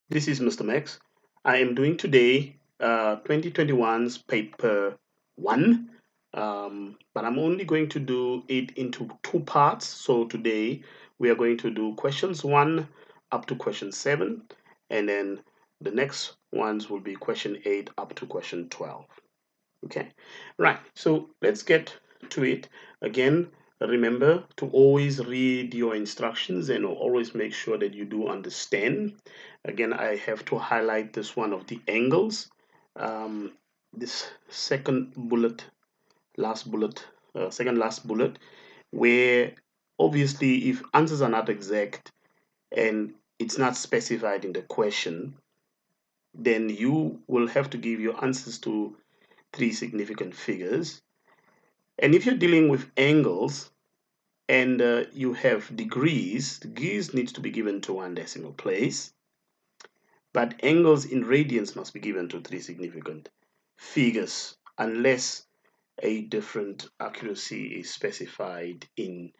This is Mr. Max. I am doing today 2021's paper 1, but I'm only going to do it into two parts. So today we are going to do questions 1 up to question 7, and then the next ones will be question 8 up to question 12. Okay, right. So let's get to it. Again, remember to always read your instructions and always make sure that you do understand. Again, I have to highlight this one of the angles. This second bullet, last bullet, second last bullet, where obviously if answers are not exact and it's not specified in the question, then you will have to give your answers to three significant figures. And if you're dealing with angles and you have degrees needs to be given to one decimal place, but angles in radians must be given to three significant figures unless a different accuracy is specified in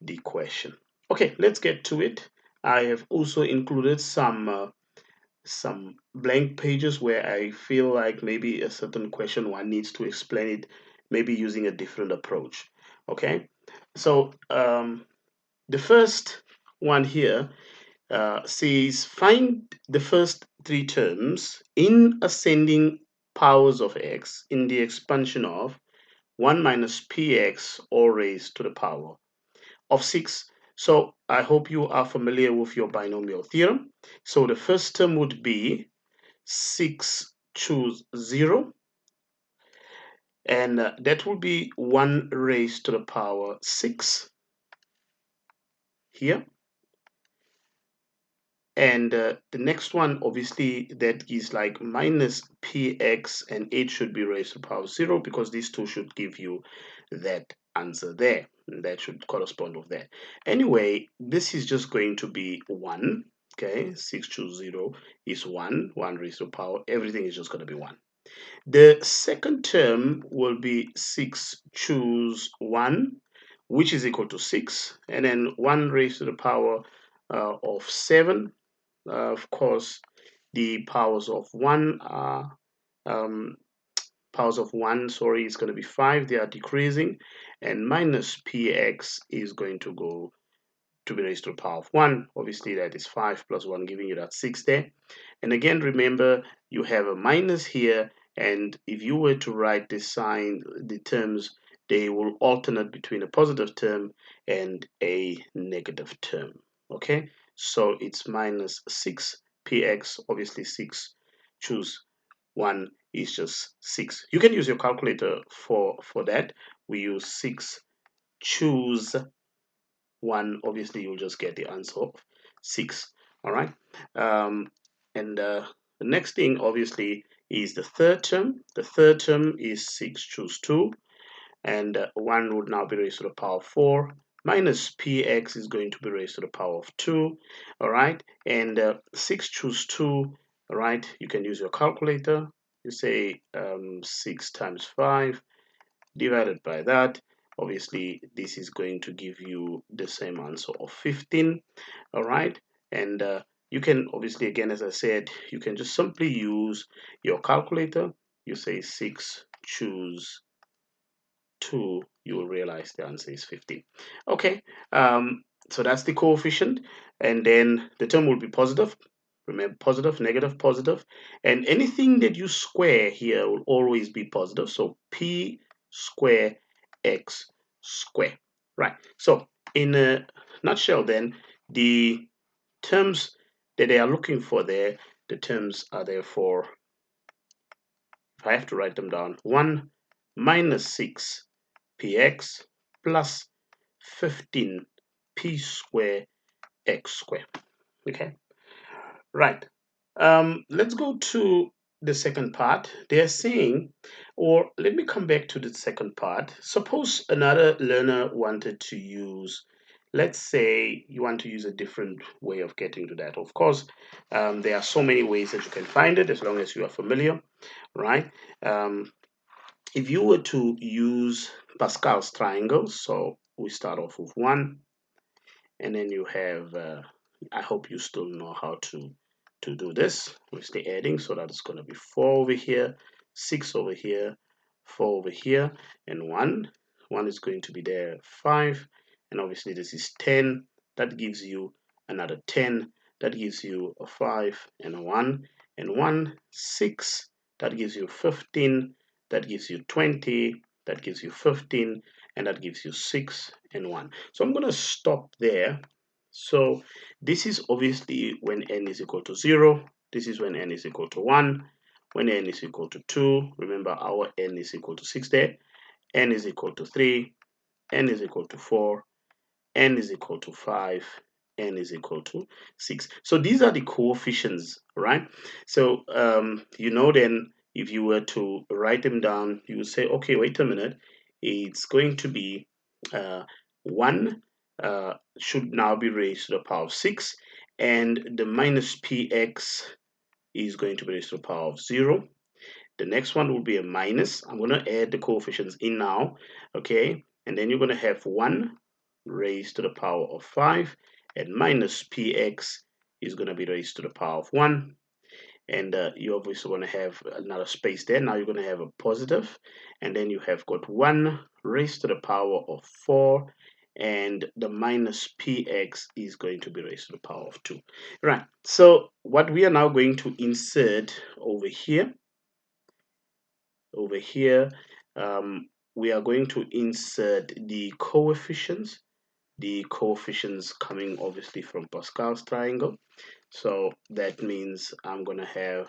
the question. Okay, let's get to it. I have also included some blank pages where I feel like maybe a certain question one needs to explain it, maybe using a different approach. Okay, so the first one here says find the first three terms in ascending powers of x in the expansion of 1 minus px all raised to the power of 6. So I hope you are familiar with your binomial theorem. So the first term would be 6 choose 0, and that will be 1 raised to the power 6 here. And the next one, obviously, that is like minus px, and it should be raised to the power 0 because these two should give you that answer there. And that should correspond with that. Anyway, this is just going to be 1. Okay, 6 choose 0 is 1, 1 raised to the power. Everything is just going to be 1. The second term will be 6 choose 1, which is equal to 6, and then 1 raised to the power of 7. Of course, the powers of 1 are powers of 1, sorry, is going to be 5. They are decreasing, and minus px is going to go to be raised to the power of 1. Obviously, that is 5 plus 1, giving you that 6 there. And again, remember, you have a minus here, and if you were to write this sign, the terms, they will alternate between a positive term and a negative term. Okay, so it's minus 6 px, obviously 6, choose 1 is just 6. You can use your calculator for that. We use 6, choose 1, obviously you'll just get the answer of 6. All right, and the next thing obviously is the third term. The third term is 6 choose 2, and 1 would now be raised to the power of 4, minus px is going to be raised to the power of 2. All right, and 6 choose 2. All right, you can use your calculator. You say 6 times 5 divided by that. Obviously, this is going to give you the same answer of 15. All right, and you can obviously, again, as I said, you can just simply use your calculator. You say 6 choose 2, you will realize the answer is 15. Okay, so that's the coefficient, and then the term will be positive. Remember, positive, negative, positive, and anything that you square here will always be positive. So p square x square. Right. So in a nutshell, then the terms that they are looking for there, the terms are therefore, if I have to write them down, 1 minus 6 px plus 15 p square x square. Okay, right. Let's go to the second part. They're saying, or let me come back to the second part. Suppose another learner wanted to use, let's say you want to use a different way of getting to that. Of course, there are so many ways that you can find it as long as you are familiar, right? If you were to use Pascal's triangles, so we start off with 1, and then you have, I hope you still know how to to do this. Obviously adding, so that is going to be 4 over here, 6 over here, 4 over here, and 1. 1 is going to be there, 5, and obviously this is 10. That gives you another 10. That gives you a 5 and a 1, and 1, 6. That gives you 15. That gives you 20. That gives you 15, and that gives you 6 and 1. So I'm going to stop there. So this is obviously when n is equal to 0. This is when n is equal to 1. When n is equal to 2, remember our n is equal to 6 there. N is equal to 3. N is equal to 4. N is equal to 5. N is equal to 6. So these are the coefficients, right? So then if you were to write them down, you would say, okay, wait a minute. It's going to be 1 should now be raised to the power of 6, and the minus px is going to be raised to the power of 0. The next one will be a minus. I'm going to add the coefficients in now, okay? And then you're going to have 1 raised to the power of 5, and minus px is going to be raised to the power of 1. And you obviously want to have another space there. Now you're going to have a positive, and then you have got 1 raised to the power of 4, and the minus px is going to be raised to the power of 2. Right, so what we are now going to insert over here, we are going to insert the coefficients coming obviously from Pascal's triangle. So that means I'm going to have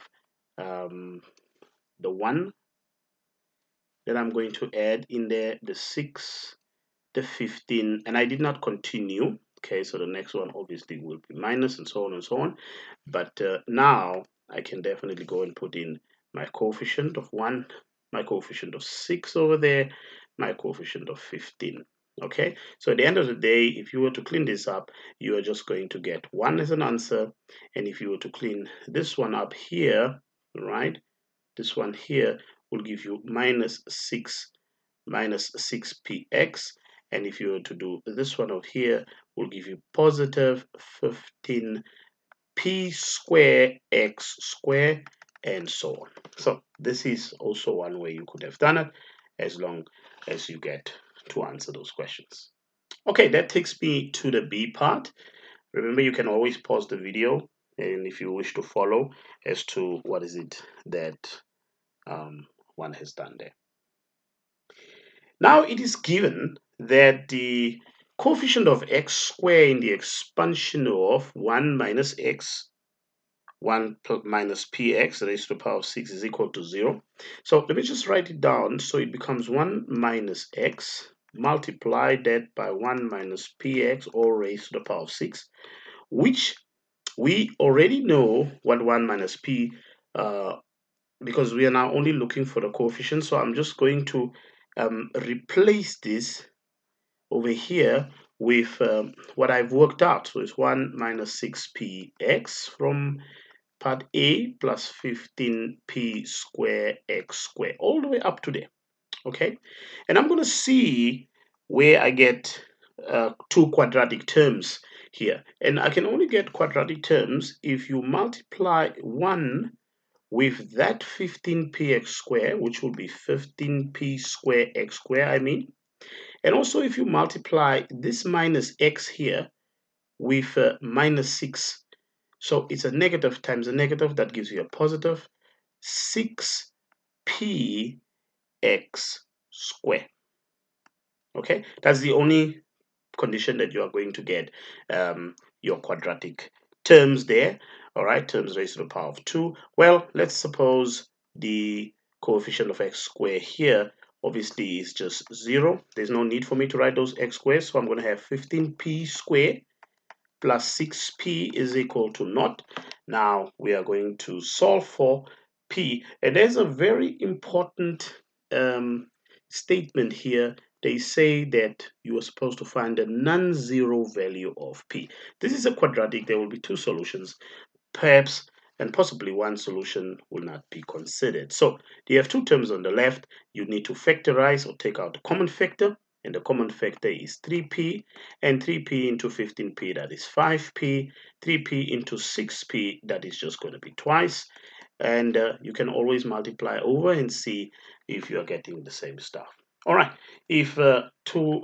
the 1, then I'm going to add in there the 6, the 15, and I did not continue. Okay, so the next one obviously will be minus, and so on and so on. But now I can definitely go and put in my coefficient of 1, my coefficient of 6 over there, my coefficient of 15. Okay, so at the end of the day, if you were to clean this up, you are just going to get 1 as an answer. And if you were to clean this one up here, right, this one here will give you minus 6px. And if you were to do this one over here, will give you positive 15p square x square, and so on. So this is also one way you could have done it, as long as you get to answer those questions. Okay, that takes me to the B part. Remember, you can always pause the video, and if you wish to follow as to what is it that one has done there. Now it is given that the coefficient of x squared in the expansion of 1 minus x, 1 minus px raised to the power of 6 is equal to 0. So let me just write it down. So it becomes 1 minus x, multiply that by 1 minus px, all raised to the power of 6, which we already know what 1 minus p, because we are now only looking for the coefficient. So I'm just going to replace this over here with what I've worked out. So it's 1 minus 6px from part A plus 15p square x square, all the way up to there. Okay, and I'm going to see where I get two quadratic terms here. And I can only get quadratic terms if you multiply 1 with that 15px square, which will be 15p square x square, and also if you multiply this minus x here with minus 6, so it's a negative times a negative, that gives you a positive 6p x square. Okay, that's the only condition that you are going to get your quadratic terms there. All right, terms raised to the power of 2. Well, let's suppose the coefficient of x square here obviously is just 0. There's no need for me to write those x squares, so I'm going to have 15p square plus 6p is equal to 0. Now we are going to solve for p, and there's a very important statement here. They say that you are supposed to find a non-zero value of p. This is a quadratic. There will be two solutions, perhaps, and possibly one solution will not be considered. So you have two terms on the left. You need to factorize or take out the common factor, and the common factor is 3p, and 3p into 15p, that is 5p, 3p into 6p, that is just going to be twice, and you can always multiply over and see if you are getting the same stuff. All right, if two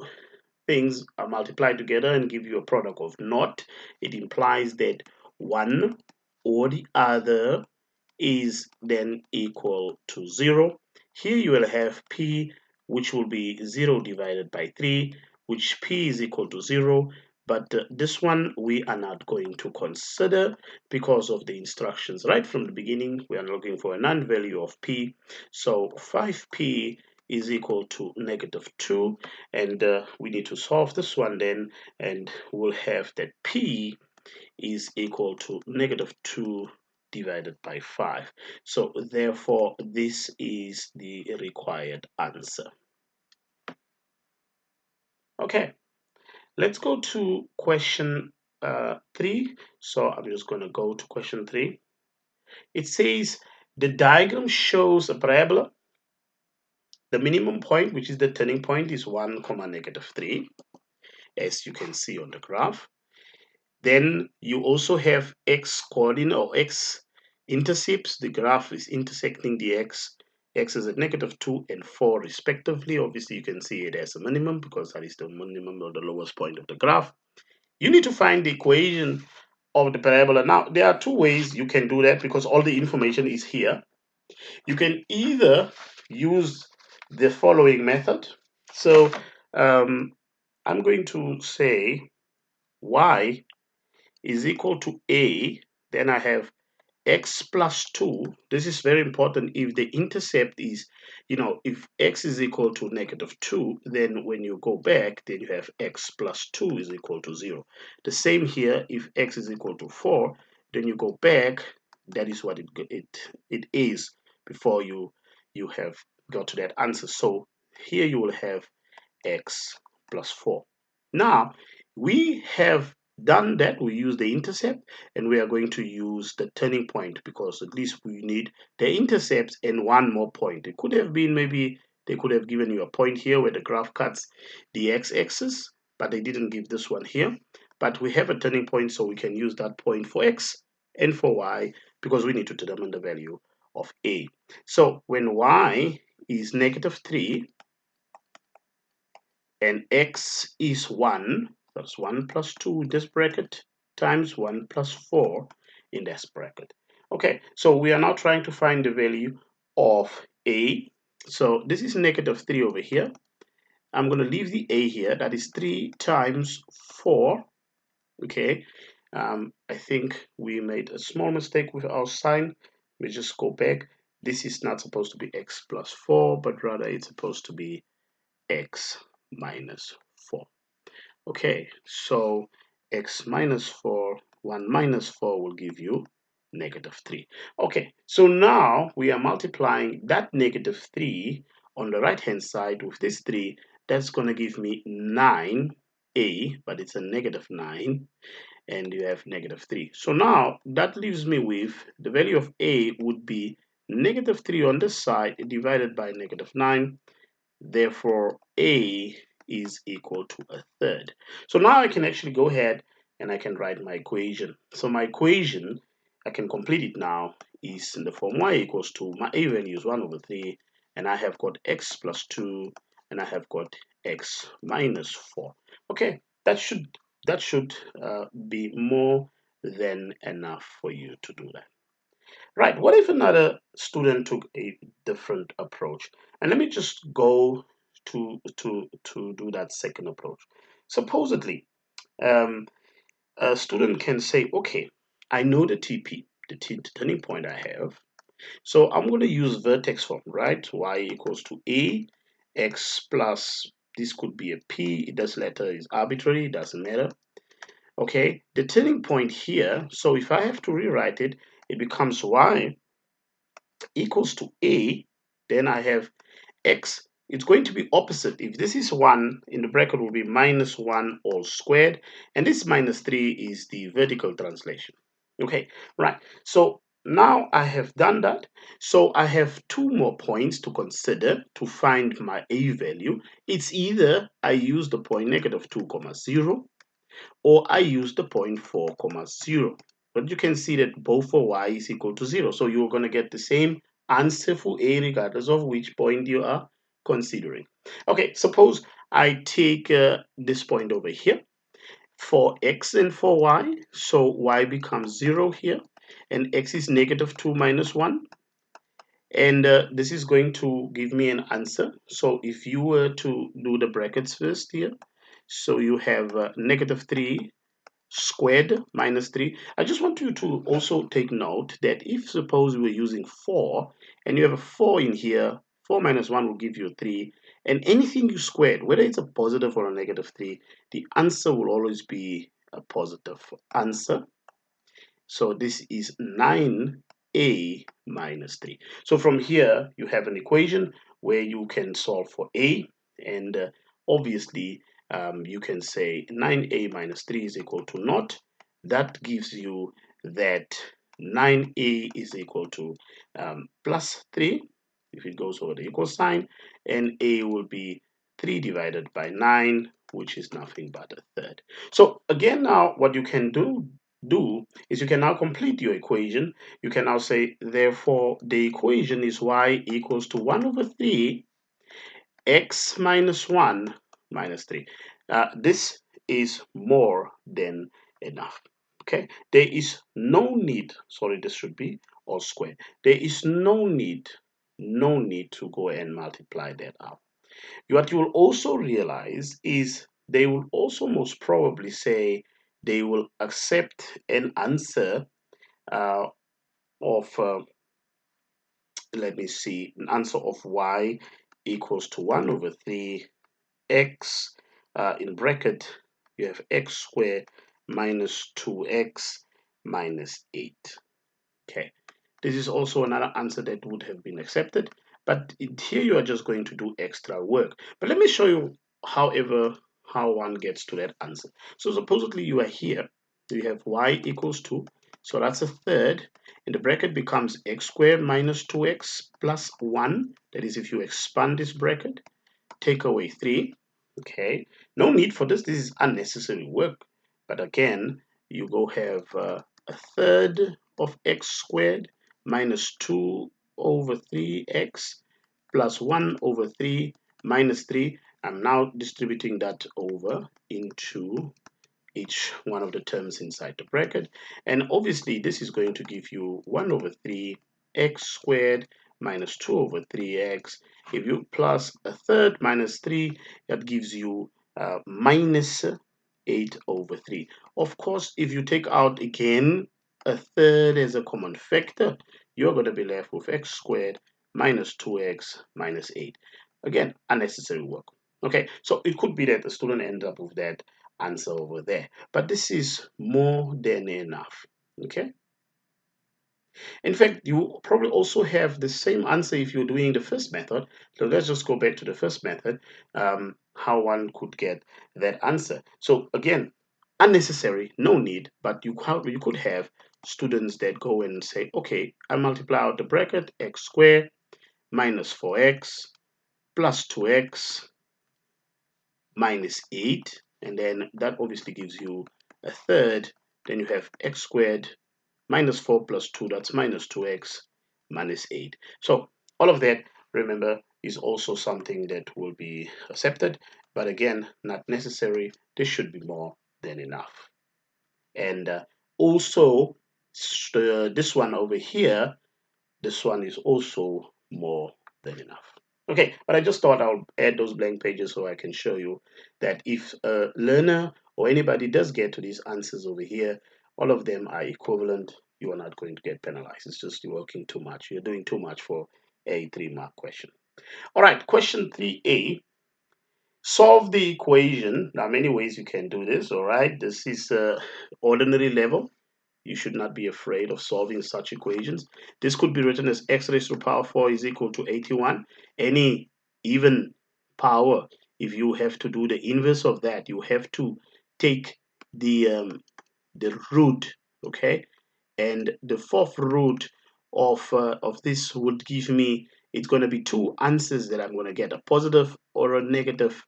things are multiplied together and give you a product of naught, it implies that one or the other is then equal to 0. Here you will have p, which will be 0 divided by 3, which p is equal to 0. But this one we are not going to consider because of the instructions. Right from the beginning, we are looking for a non-value of p. So 5p is equal to -2. And we need to solve this one then. And we'll have that p is equal to -2 divided by 5. So therefore, this is the required answer. Okay, let's go to question 3. So I'm just going to go to question 3. It says the diagram shows a parabola. The minimum point, which is the turning point, is 1, -3, as you can see on the graph. Then you also have x coordinate or x intercepts. The graph is intersecting the x. X is at -2 and 4 respectively. Obviously, you can see it as a minimum because that is the minimum or the lowest point of the graph. You need to find the equation of the parabola. Now, there are two ways you can do that because all the information is here. You can either use the following method. So I'm going to say y is equal to a, then I have x plus 2. This is very important. If the intercept is, if x is equal to -2, then when you go back, then you have x plus 2 is equal to 0. The same here, if x is equal to 4, then you go back, that is what it is before you have got to that answer. So here you will have x plus 4. Now, we have done that. We use the intercept, and we are going to use the turning point because at least we need the intercepts and one more point. It could have been maybe they could have given you a point here where the graph cuts the x-axis, but they didn't give this one here. But we have a turning point, so we can use that point for x and for y because we need to determine the value of a. So when y is -3, and x is 1, that's 1 plus 2 in this bracket times 1 plus 4 in this bracket. Okay, so we are now trying to find the value of a. So this is -3 over here. I'm going to leave the a here. That is 3 times 4. Okay, I think we made a small mistake with our sign. We just go back. This is not supposed to be x plus 4, but rather it's supposed to be x minus 4. Okay, so x minus 4, 1 minus 4 will give you -3. Okay, so now we are multiplying that -3 on the right hand side with this 3. That's going to give me 9a, but it's a -9, and you have -3. So now that leaves me with the value of a would be -3 on this side divided by -9. Therefore, a is equal to a third. So now I can actually go ahead and I can write my equation. So my equation, I can complete it now, is in the form y equals to, my a value is 1/3, and I have got x plus 2, and I have got x minus 4. Okay, that should be more than enough for you to do that. Right, what if another student took a different approach? And let me just go to do that second approach. Supposedly, um, a student can say, okay, I know the TP, the turning point I have. So I'm going to use vertex form, right? Y equals to a, x plus, this could be a p, this letter is arbitrary, it doesn't matter. Okay, the turning point here, so if I have to rewrite it, it becomes y equals to a, then I have x. It's going to be opposite. If this is 1, in the bracket will be -1 all squared, and this -3 is the vertical translation. Okay, right. So now I have done that. So I have two more points to consider to find my a value. It's either I use the point -2, 0, or I use the point 4, 0. But you can see that both for y is equal to 0. So you're going to get the same answer for a regardless of which point you are considering. Okay, suppose I take this point over here for x and for y. So y becomes 0 here, and x is -2 minus 1. And this is going to give me an answer. So if you were to do the brackets first here, so you have -3 squared minus 3. I just want you to also take note that if suppose we're using 4 and you have a 4 in here, 4 minus 1 will give you a 3, and anything you squared, whether it's a positive or a -3, the answer will always be a positive answer. So this is 9a minus 3. So from here, you have an equation where you can solve for a, and obviously you can say 9a minus 3 is equal to naught. That gives you that 9a is equal to plus 3 if it goes over the equal sign, and a will be 3 divided by 9, which is nothing but a third. So again, now what you can do is you can now complete your equation. You can now say, therefore, the equation is y equals to 1 over 3 x minus 1 minus 3. This is more than enough. Okay, there is no need, sorry, this should be all squared. There is no need to go and multiply that out. What you will also realize is they will also most probably say they will accept an answer uh, of, let me see, an answer of y equals to 1 over 3 x, in bracket, you have x squared minus 2x minus 8. Okay, this is also another answer that would have been accepted, but here you are just going to do extra work. But let me show you, however, how one gets to that answer. So supposedly you are here, you have y equals 2, so that's a third, and the bracket becomes x squared minus 2x plus 1. That is if you expand this bracket, take away 3. Okay, no need for this is unnecessary work. But again, you go have a third of x squared minus 2 over 3x plus 1 over 3 minus 3. I'm now distributing that over into each one of the terms inside the bracket, and obviously this is going to give you 1 over 3 x squared minus 2 over 3x. If you plus a third minus 3, that gives you minus 8 over 3. Of course, if you take out again a third as a common factor, you're going to be left with x squared minus 2x minus 8. Again, unnecessary work. Okay, so it could be that the student ends up with that answer over there, but this is more than enough. Okay, in fact, you probably also have the same answer if you're doing the first method. So let's just go back to the first method, how one could get that answer. So again, unnecessary, no need, but you could have students that go and say, okay, I multiply out the bracket x squared minus 4x plus 2x minus 8, and then that obviously gives you a third. Then you have x squared minus 4 plus 2, that's minus 2x minus 8. So all of that, remember, is also something that will be accepted, but again, not necessary. This should be more than enough. And also, this one over here, this one is also more than enough. Okay, but I just thought I'll add those blank pages so I can show you that if a learner or anybody does get to these answers over here, all of them are equivalent. You are not going to get penalized. It's just you're working too much. You're doing too much for a 3-mark question. All right, question 3a. Solve the equation. There are many ways you can do this, all right? This is ordinary level. You should not be afraid of solving such equations. This could be written as x raised to the power 4 is equal to 81. Any even power, if you have to do the inverse of that, you have to take the root, okay? and the fourth root of this would give me, it's going to be two answers that I'm going to get, a positive or a negative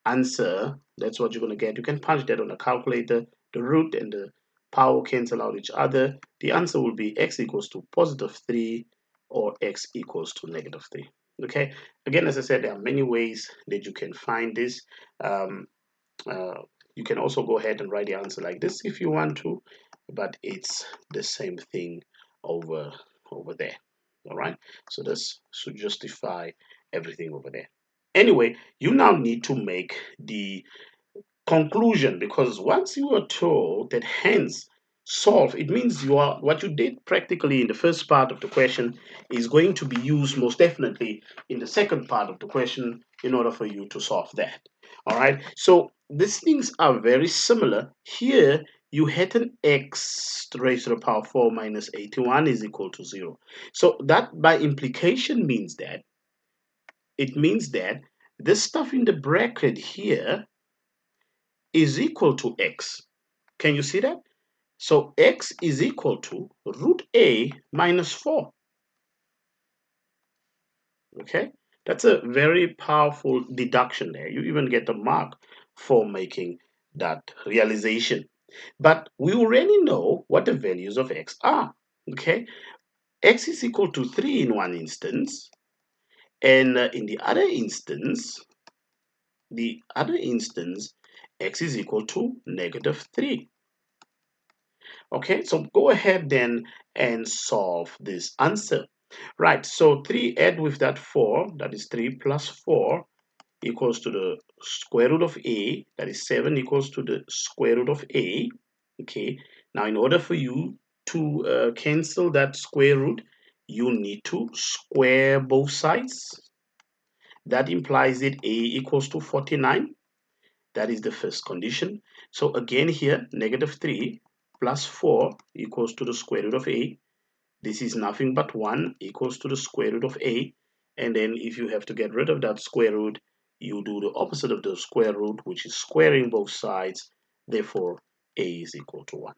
answer. That's what you're going to get. You can punch that on a calculator. The root and the power cancel out each other. The answer will be x equals to positive 3 or x equals to negative 3. Okay, again, as I said, there are many ways that you can find this. um, uh, you can also go ahead and write the answer like this if you want to, but it's the same thing over there. All right, so this should justify everything over there. Anyway, you now need to make the conclusion, because once you are told that hence solve, it means you are, what you did practically in the first part of the question is going to be used most definitely in the second part of the question in order for you to solve that. All right, so these things are very similar. Here you had an x raised to the power 4 minus 81 is equal to 0. So that by implication means that, it means that this stuff in the bracket here is equal to x. Can you see that? So x is equal to root a minus 4. Okay, that's a very powerful deduction there. You even get a mark for making that realization. But we already know what the values of x are. Okay, x is equal to 3 in one instance, and in the other instance, x is equal to negative 3. Okay, so go ahead then and solve this answer. Right, so 3 add with that 4, that is 3 plus 4 equals to the square root of a, that is 7 equals to the square root of a. Okay, now in order for you to cancel that square root, you need to square both sides. That implies that a equals to 49. That is the first condition. So again here, negative 3 plus 4 equals to the square root of a. This is nothing but 1 equals to the square root of a. And then if you have to get rid of that square root, you do the opposite of the square root, which is squaring both sides. Therefore, a is equal to 1.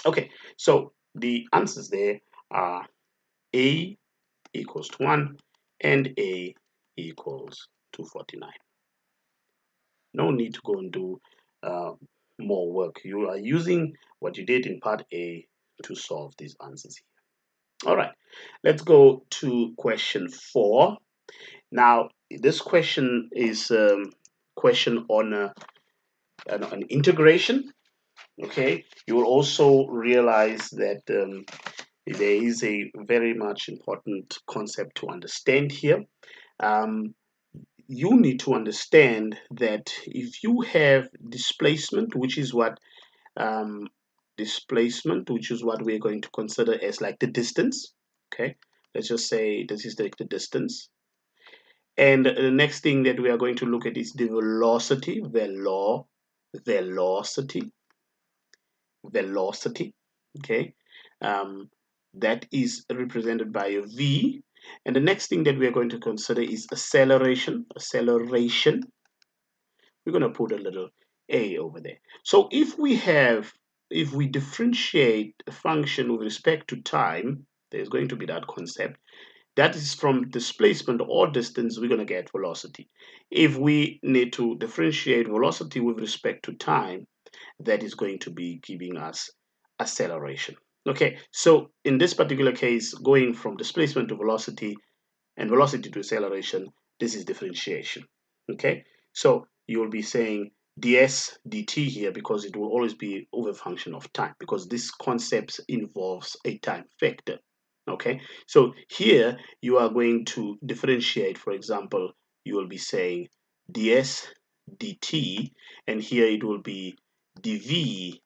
Okay, so the answers there are a equals to 1 and a equals to 49. No need to go and do uh, more work. You are using what you did in part A to solve these answers here. All right, let's go to question 4. Now, this question is question on an integration. Okay, you will also realize that there is a very much important concept to understand here. Um, you need to understand that if you have displacement, um, which is what we're going to consider as like the distance. Okay, let's just say this is like the distance, and the next thing that we are going to look at is the velocity, velocity, velocity. Okay, um, that is represented by a v, and the next thing that we are going to consider is acceleration. We're going to put a little a over there. So if we differentiate a function with respect to time, there's going to be that concept. That is from displacement or distance, we're going to get velocity. If we need to differentiate velocity with respect to time, that is going to be giving us acceleration. Okay, so in this particular case, going from displacement to velocity and velocity to acceleration, this is differentiation. Okay, so you will be saying ds dt here because it will always be over function of time, because this concept involves a time factor. Okay, so here you are going to differentiate. For example, you will be saying ds dt, and here it will be dv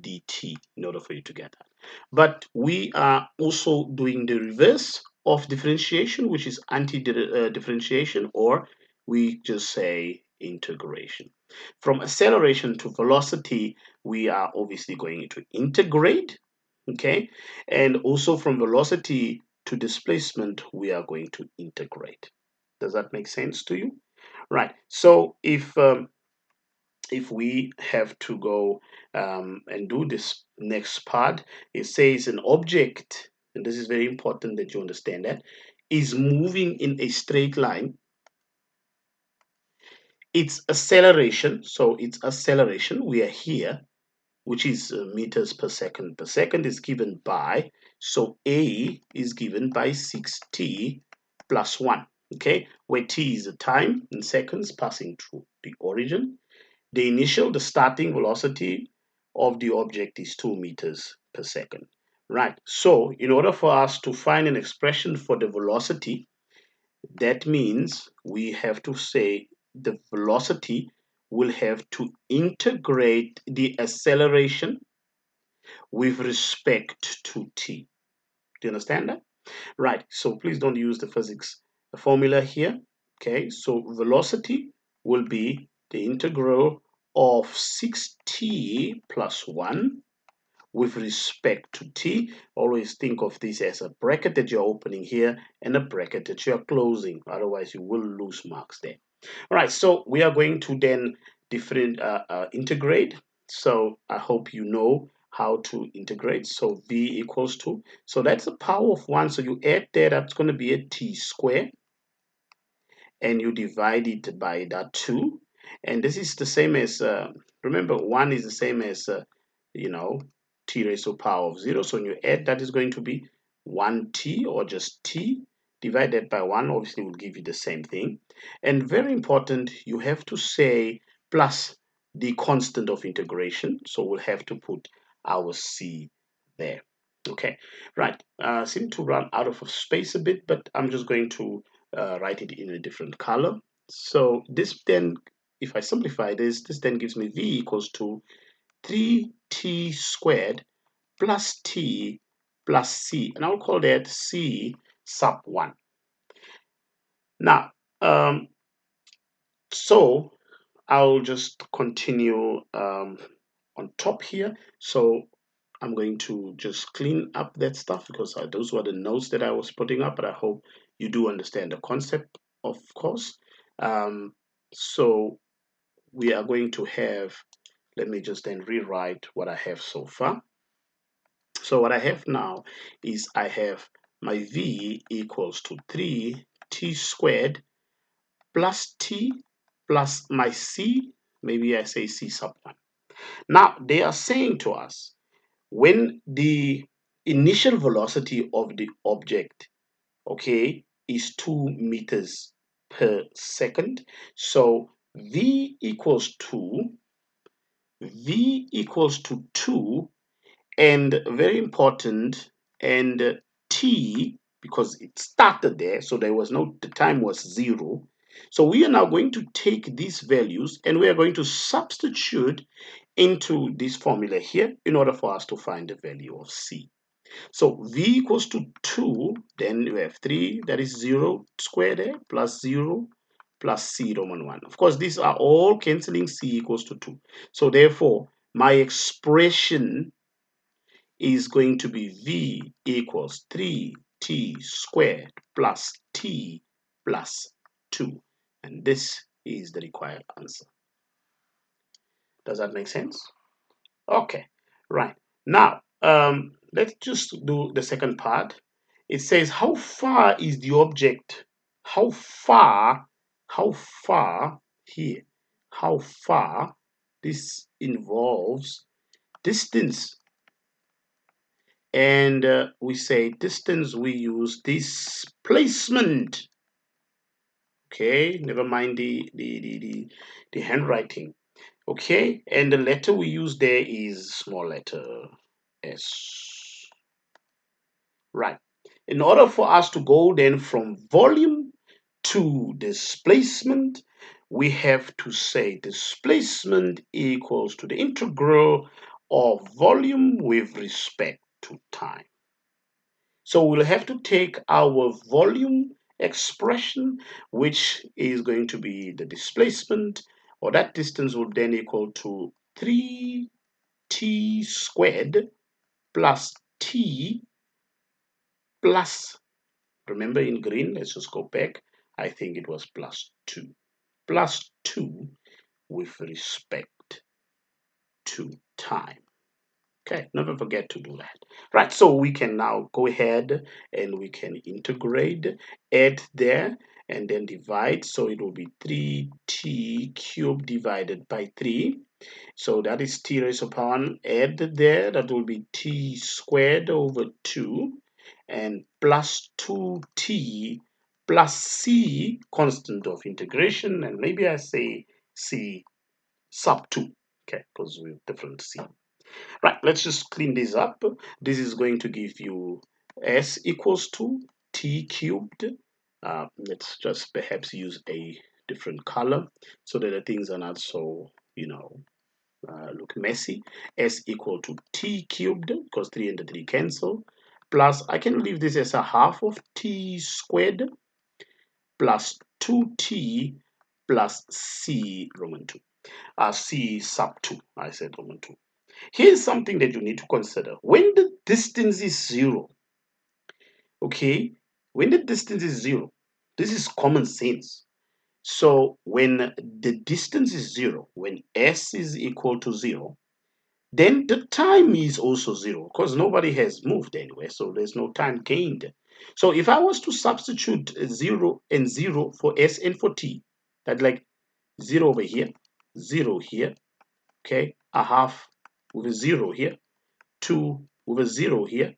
dt in order for you to get that. But we are also doing the reverse of differentiation, which is anti-differentiation, or we just say integration. From acceleration to velocity, we are obviously going to integrate, okay? And also from velocity to displacement, we are going to integrate. Does that make sense to you? Right, so if if we have to go and do this next part, it says an object, and this is very important that you understand that, is moving in a straight line. Its acceleration, so its acceleration, we are here, which is meters per second. Per second is given by, so A is given by 6t plus 1, okay, where t is the time in seconds passing through the origin. The starting velocity of the object is 2 meters per second. Right, so in order for us to find an expression for the velocity, that means we have to say the velocity will have to integrate the acceleration with respect to t. Do you understand that? Right, so please don't use the physics formula here. Okay, so velocity will be the integral of 6t plus 1 with respect to t. Always think of this as a bracket that you're opening here and a bracket that you're closing. Otherwise, you will lose marks there. All right, so we are going to then integrate. So I hope you know how to integrate. So v equals to, so that's the power of 1. So you add that, that's going to be a t squared, and you divide it by that 2. And this is the same as, remember, 1 is the same as, you know, t raised to the power of 0. So when you add, that is going to be 1t, or just t divided by 1, obviously will give you the same thing. And very important, you have to say plus the constant of integration. So we'll have to put our c there. Okay, right. Seem to run out of space a bit, but I'm just going to write it in a different color. So this then, if I simplify this then gives me v equals to 3t squared plus t plus c, and I'll call that c sub 1. Now, so I'll just continue on top here. So I'm going to just clean up that stuff, because those were the notes that I was putting up, but I hope you do understand the concept, of course. So we are going to have, let me just then rewrite what I have so far. So what I have now is I have my v equals to 3t squared plus t plus my c, maybe I say c sub 1. Now they are saying to us, when the initial velocity of the object, okay, is 2 meters per second, so v equals to 2, and very important, and t, because it started there, so there was no, the time was 0. So we are now going to take these values and we are going to substitute into this formula here in order for us to find the value of c. So v equals to 2, then we have 3, that is 0 squared there, plus 0 plus c Roman 1. Of course, these are all cancelling, c equals to 2. So therefore, my expression is going to be v equals 3t squared plus t plus 2. And this is the required answer. Does that make sense? Okay, right. Now, let's just do the second part. It says, how far is the object? How far here? How far? This involves distance. And we say distance, we use displacement. Okay, never mind the handwriting. Okay, and the letter we use there is small letter s. Right. In order for us to go then from volume to displacement, we have to say displacement equals to the integral of volume with respect to time. So we'll have to take our volume expression, which is going to be the displacement, or that distance will then equal to 3t squared plus t plus, remember in green, let's just go back, I think it was plus 2 with respect to time. Okay, never forget to do that. Right, so we can now go ahead and we can integrate, add there, and then divide. So it will be 3t cubed divided by 3. So that is t raised to power 1. Add there, that will be t squared over 2, and plus 2t plus c, constant of integration, and maybe I say c sub 2, okay, because we have different c. Right, let's just clean this up. This is going to give you s equals to t cubed. Let's just perhaps use a different color so that the things are not so, look messy. S equal to t cubed, because 3 and the 3 cancel. Plus, I can leave this as a half of t squared plus 2t plus c Roman 2. C sub 2, I said Roman 2. Here's something that you need to consider. When the distance is 0, okay, when the distance is 0, this is common sense. So when the distance is 0, when s is equal to 0, then the time is also 0 because nobody has moved anywhere, so there's no time gained. So if I was to substitute 0 and 0 for s and for t, that's like 0 over here, 0 here, okay, a half with a 0 here, 2 with a 0 here,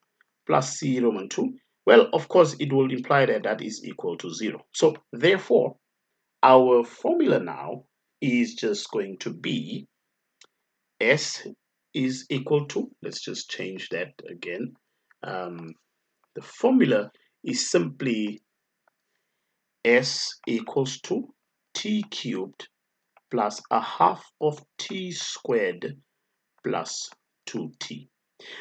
plus c Roman 2. Well, of course, it will imply that that is equal to 0. So therefore, our formula now is just going to be s is equal to, let's just change that again. The formula is simply s equals to t cubed plus a half of t squared plus 2t.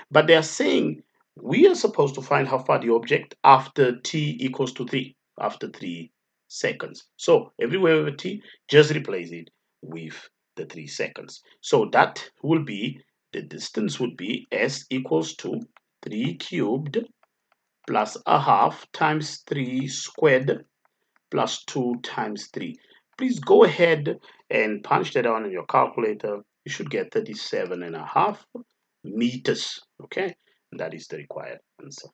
But they are saying we are supposed to find how far the object after t equals to 3, after 3 seconds. So everywhere with t, just replace it with the 3 seconds. So that will be, the distance would be s equals to 3 cubed plus a half times 3 squared plus 2 times 3. Please go ahead and punch that down in your calculator. You should get 37.5 meters. Okay, that is the required answer.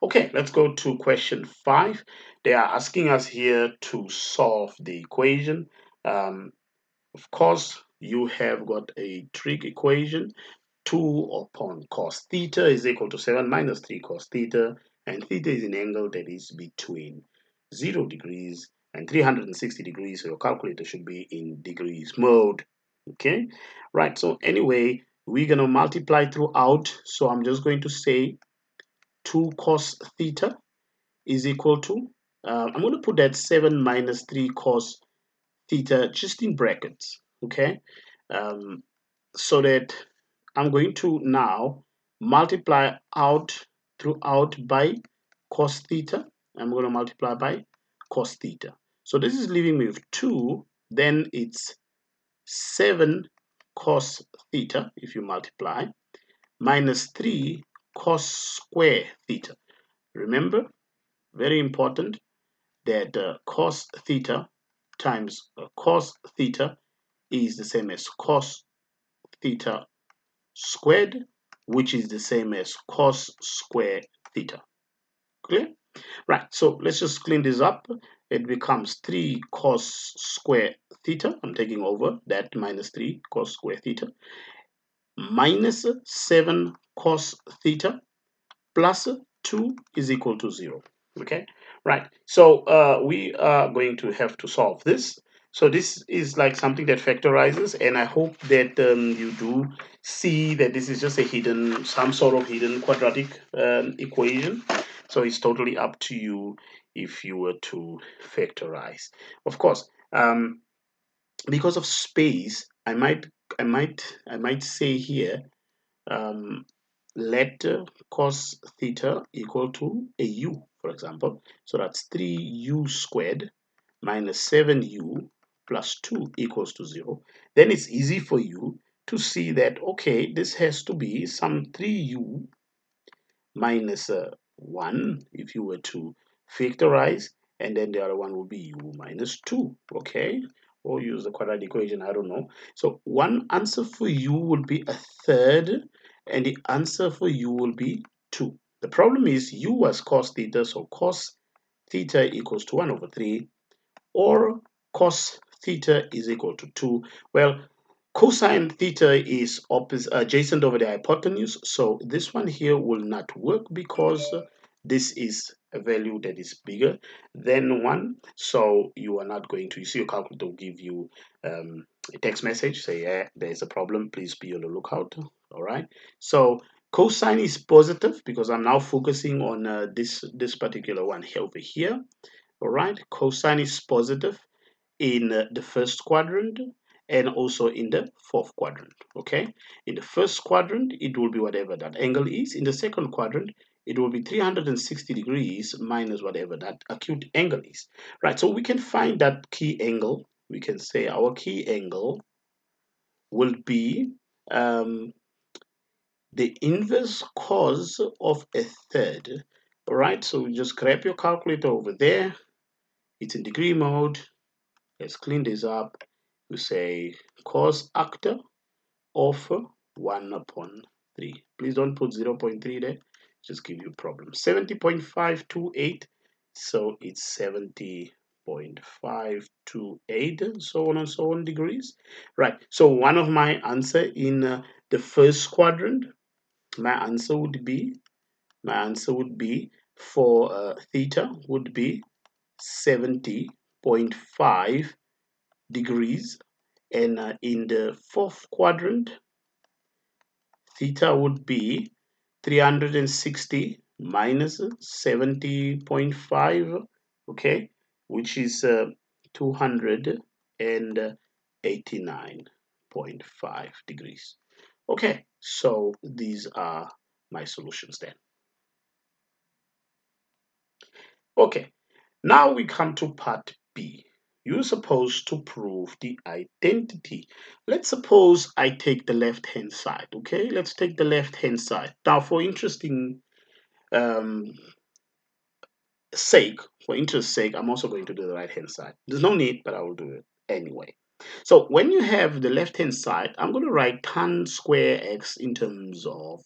Okay, let's go to question 5. They are asking us here to solve the equation. Of course, you have got a trig equation. 2 upon cos theta is equal to 7 minus 3 cos theta, and theta is an angle that is between 0 degrees and 360 degrees, so your calculator should be in degrees mode. Okay, right, so anyway, we're going to multiply throughout, so I'm just going to say 2 cos theta is equal to, I'm going to put that 7 minus 3 cos theta just in brackets, okay, so that I'm going to now multiply out throughout by cos theta. I'm going to multiply by cos theta. So this is leaving me with 2, then it's 7 cos theta if you multiply, minus 3 cos square theta. Remember, very important, that cos theta times cos theta is the same as cos theta squared, which is the same as cos square theta. Clear? Right, so let's just clean this up. It becomes 3 cos square theta. I'm taking over that minus 3 cos square theta minus 7 cos theta plus 2 is equal to 0. Okay, right. So we are going to have to solve this. So this is like something that factorizes, and I hope that you do see that this is just a hidden, some sort of hidden quadratic equation. So it's totally up to you if you were to factorize. Of course, because of space, I might say here, um, let cos theta equal to a u, for example. So that's 3u squared minus 7u plus 2 equals to 0. Then it's easy for you to see that, okay, this has to be some 3u minus 1 if you were to factorize, and then the other one will be u minus 2. Okay, or use the quadratic equation, I don't know. So one answer for you will be a third, and the answer for you will be 2. The problem is u was cos theta, so cos theta equals to 1 over 3, or cos theta is equal to 2. Well, cosine theta is adjacent over the hypotenuse, so this one here will not work because this is a value that is bigger than 1. So you are not going to, you see your calculator will give you a text message, say, yeah, there's a problem, please be on the lookout. All right. So cosine is positive because I'm now focusing on this particular one here over here. All right. Cosine is positive in the first quadrant and also in the fourth quadrant. Okay, in the first quadrant it will be whatever that angle is. In the second quadrant it will be 360 degrees minus whatever that acute angle is. Right, so we can find that key angle. We can say our key angle will be the inverse cos of a third. All right, so just grab your calculator over there. It's in degree mode. Let's clean this up. We say cos actor of 1 upon 3. Please don't put 0.3 there. Just give you problem. 70.528. So it's 70.528, so on and so on degrees. Right. So one of my answer in the first quadrant, my answer would be for theta would be 70.5 degrees, and in the fourth quadrant theta would be 360 minus 70.5, okay, which is 289.5 degrees. Okay, so these are my solutions then. Okay, now we come to part B. You're supposed to prove the identity. Let's suppose I take the left-hand side, okay? Let's take the left-hand side. Now, for interesting um, for interest sake, I'm also going to do the right-hand side. There's no need, but I will do it anyway. So when you have the left-hand side, I'm going to write tan square x in terms of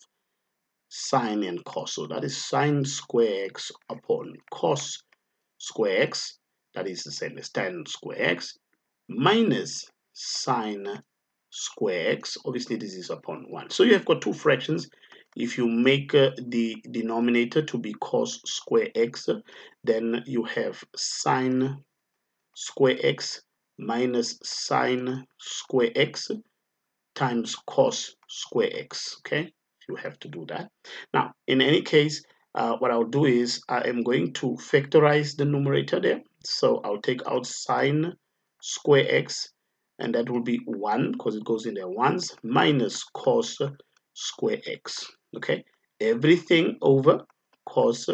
sine and cos. So that is sine square x upon cos square x, that is the same as tan square x, minus sine square x. Obviously, this is upon 1. So you have got two fractions. If you make the denominator to be cos square x, then you have sine square x minus sine square x times cos square x. Okay, you have to do that. Now, in any case, what I'll do is I am going to factorize the numerator there. So I'll take out sine square x, and that will be 1 because it goes in there once, minus cos square x. Okay, everything over cos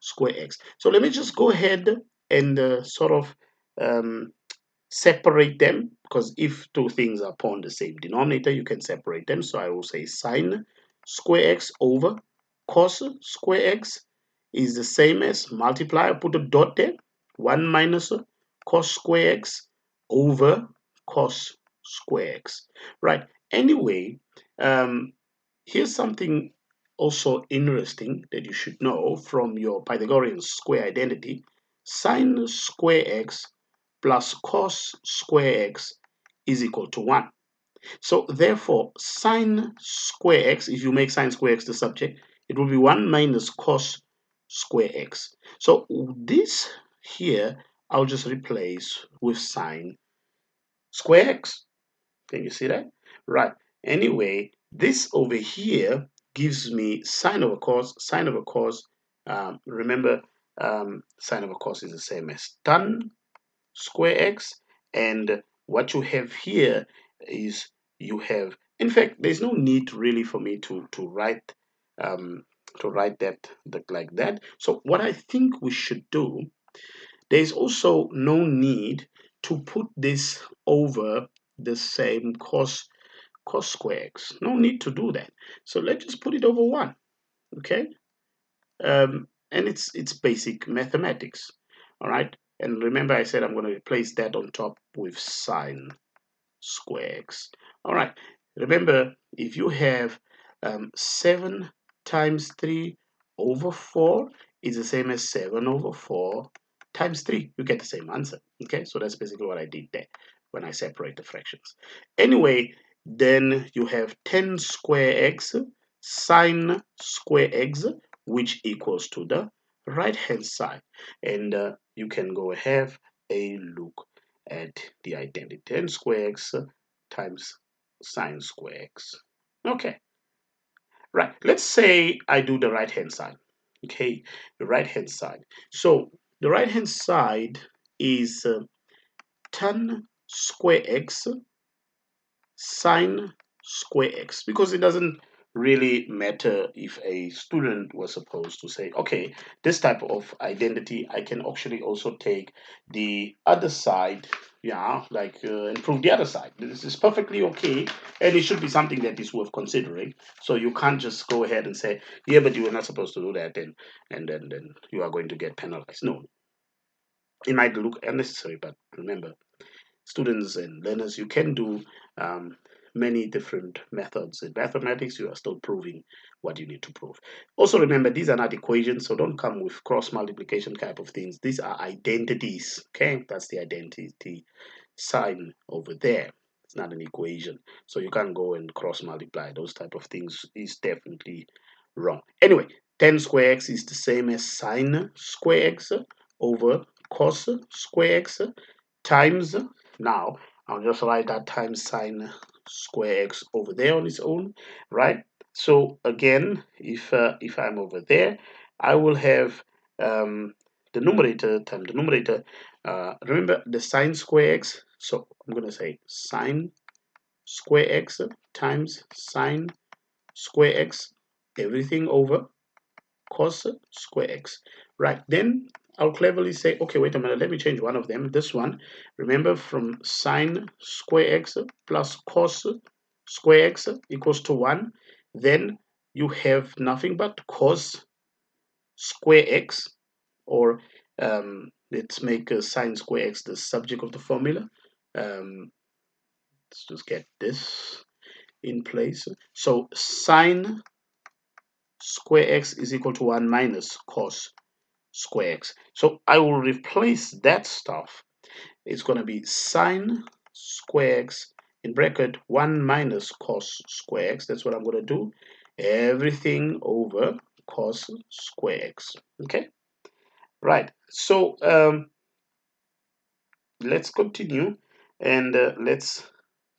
square x. So let me just go ahead and sort of separate them, because if two things are upon the same denominator, you can separate them. So I will say sine square x over cos square x is the same as multiply, I put a dot there, 1 minus cos square x over cos square x. Right. Anyway, here's something also interesting that you should know from your Pythagorean square identity. Sine square x plus cos square x is equal to 1. So therefore, sine square x, if you make sine square x the subject, it will be 1 minus cos square x. So this here, I'll just replace with sine square x. Can you see that? Right. Anyway, this over here gives me sine over cos. Sine over cos, remember, sine over cos is the same as tan square x, and what you have here is you have, in fact, there's no need really for me to write that like that. So what I think we should do, there's also no need to put this over the same cos square x. No need to do that. So let's just put it over 1. Okay, and it's basic mathematics. All right, And remember, I said I'm going to replace that on top with sine square x. All right. Remember, if you have 7 times 3 over 4 is the same as 7 over 4 times 3. You get the same answer. Okay, so that's basically what I did there when I separate the fractions. Anyway, then you have 10 square x sine square x, which equals to the right hand side. And you can go have a look at the identity. 10 square x times sine square x. Okay, right. Let's say I do the right hand side. Okay, the right hand side. So the right hand side is 10 square x sine square x, because it doesn't really matter if a student was supposed to say, okay, this type of identity, I can actually also take the other side, yeah, like and prove the other side. This is perfectly okay, and it should be something that is worth considering. So you can't just go ahead and say, yeah, but you were not supposed to do that, and then you are going to get penalized. No, it might look unnecessary, but remember, students and learners, you can do um, many different methods. In mathematics, you are still proving what you need to prove. Also remember, these are not equations, so don't come with cross multiplication type of things. These are identities. Okay, that's the identity sign over there. It's not an equation, so you can't go and cross multiply. Those type of things is definitely wrong. Anyway, 10 square x is the same as sine square x over cos square x times, now I'll just write that times sine square x over there on its own, right? So again, if I'm over there, I will have the numerator times the numerator. Remember the sine square x, so I'm going to say sine square x times sine square x, everything over cos square x. Right, then I'll cleverly say, okay, wait a minute, let me change one of them. This one, remember, from sine square x plus cos square x equals to 1, then you have nothing but cos square x, or let's make sine square x the subject of the formula. Let's just get this in place. So sine square x is equal to 1 minus cos square x. So I will replace that stuff. It's going to be sine square x in bracket 1 minus cos square x. That's what I'm going to do. Everything over cos square x. Okay, right. So let's continue, and let's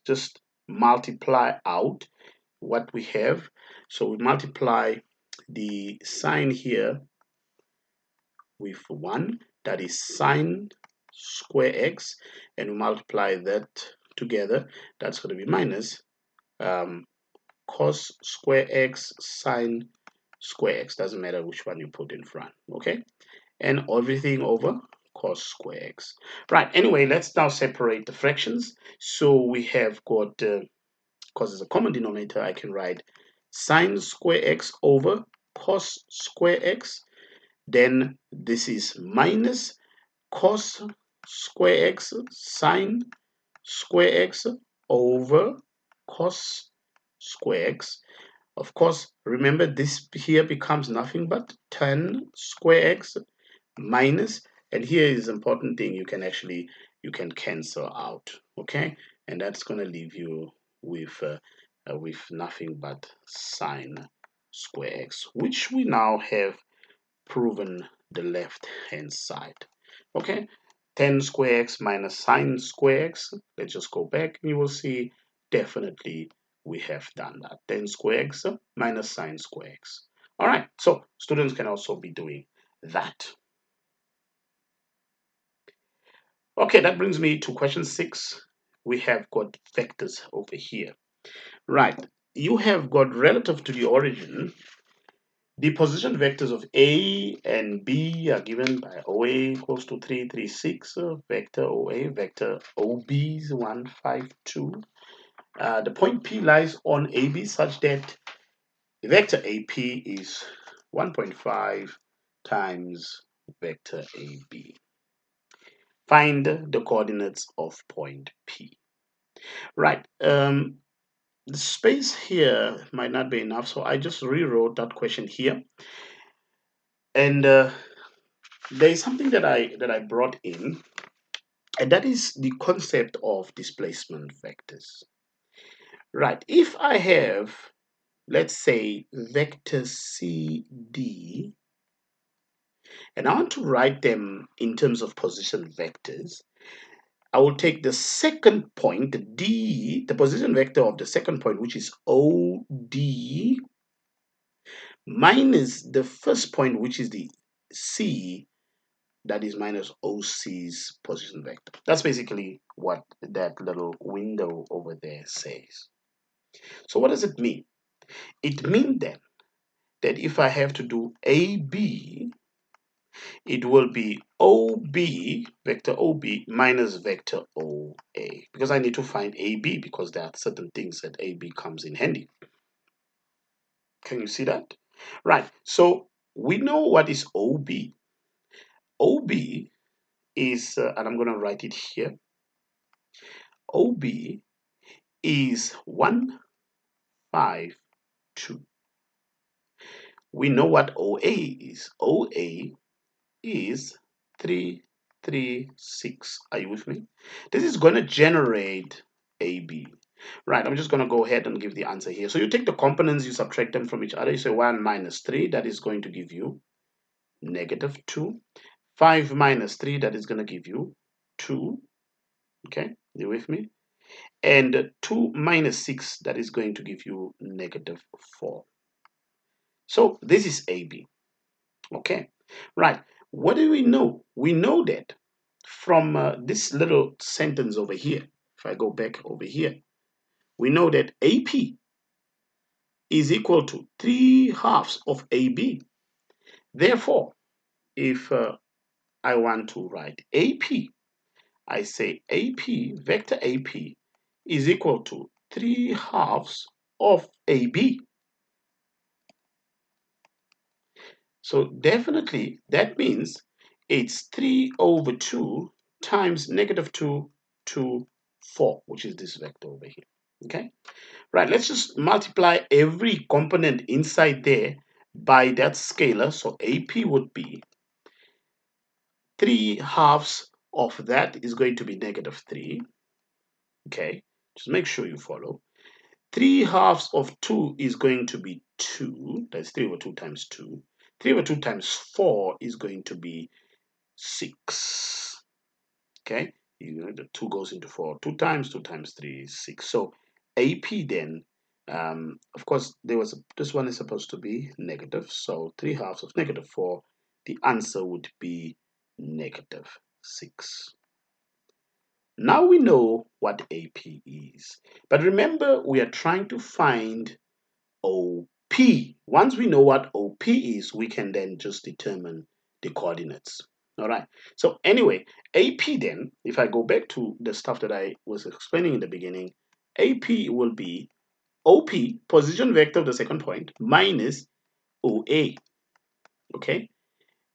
just multiply out what we have. So we multiply the sine here with 1, that is sine square x, and we multiply that together, that's going to be minus cos square x sine square x, doesn't matter which one you put in front, okay, and everything over cos square x. Right, anyway, let's now separate the fractions. So we have got, because it's a common denominator, I can write sine square x over cos square x. Then this is minus cos square x sine square x over cos square x. Of course, remember, this here becomes nothing but 10 square x minus, and here is an important thing, you can cancel out, okay, and that's going to leave you with nothing but sine square x, which we now have proven the left hand side. Okay, 10 square x minus sine square x. Let's just go back and you will see definitely we have done that. 10 square x minus sine square x. All right, so students can also be doing that. Okay, that brings me to question 6. We have got vectors over here. Right, you have got relative to the origin. The position vectors of A and B are given by OA equals to 3, 3, 6, vector OA, vector OB is 1, 5, 2. The point P lies on AB such that vector AP is 1.5 times vector AB. Find the coordinates of point P. Right. The space here might not be enough, so I just rewrote that question here. And there is something that I brought in, and that is the concept of displacement vectors. Right. If I have, let's say, vector CD, and I want to write them in terms of position vectors, I will take the second point, D, the position vector of the second point, which is OD, minus the first point, which is the C, that is minus OC's position vector. That's basically what that little window over there says. So what does it mean? It means then that if I have to do AB, it will be OB, vector OB minus vector OA, because I need to find AB because there are certain things that AB comes in handy. Can you see that? Right, so we know what is OB. OB is, and I'm going to write it here, OB is 1, 5, 2. We know what OA is. OA is 3, 3, 6. Are you with me? This is going to generate AB. Right, I'm just going to go ahead and give the answer here. So you take the components, you subtract them from each other. You say 1 minus 3, that is going to give you negative 2. 5 minus 3, that is going to give you 2. Okay, you with me? And 2 minus 6, that is going to give you negative 4. So this is AB. Okay, right. What do we know? We know that from this little sentence over here, if I go back over here, we know that AP is equal to 3 halves of AB. Therefore, if I want to write AP, I say AP, vector AP is equal to 3 halves of AB. So definitely that means it's 3 over 2 times negative 2 to 4, which is this vector over here. Okay, right, let's just multiply every component inside there by that scalar. So AP would be 3 halves of that is going to be negative 3. Okay, just make sure you follow. 3 halves of 2 is going to be 2. That's 3 over 2 times 2. 3 over 2 times 4 is going to be 6. Okay, the 2 goes into 4 2 times. 2 times 3 is 6. So AP then, of course, this one is supposed to be negative. So 3 halves of negative 4, the answer would be negative 6. Now we know what AP is. But remember, we are trying to find OP. Once we know what OP is, we can then just determine the coordinates. All right. So anyway, AP then, if I go back to the stuff that I was explaining in the beginning, AP will be OP, position vector of the second point, minus OA. Okay.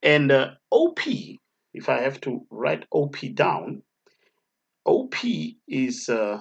And OP, if I have to write OP down, OP is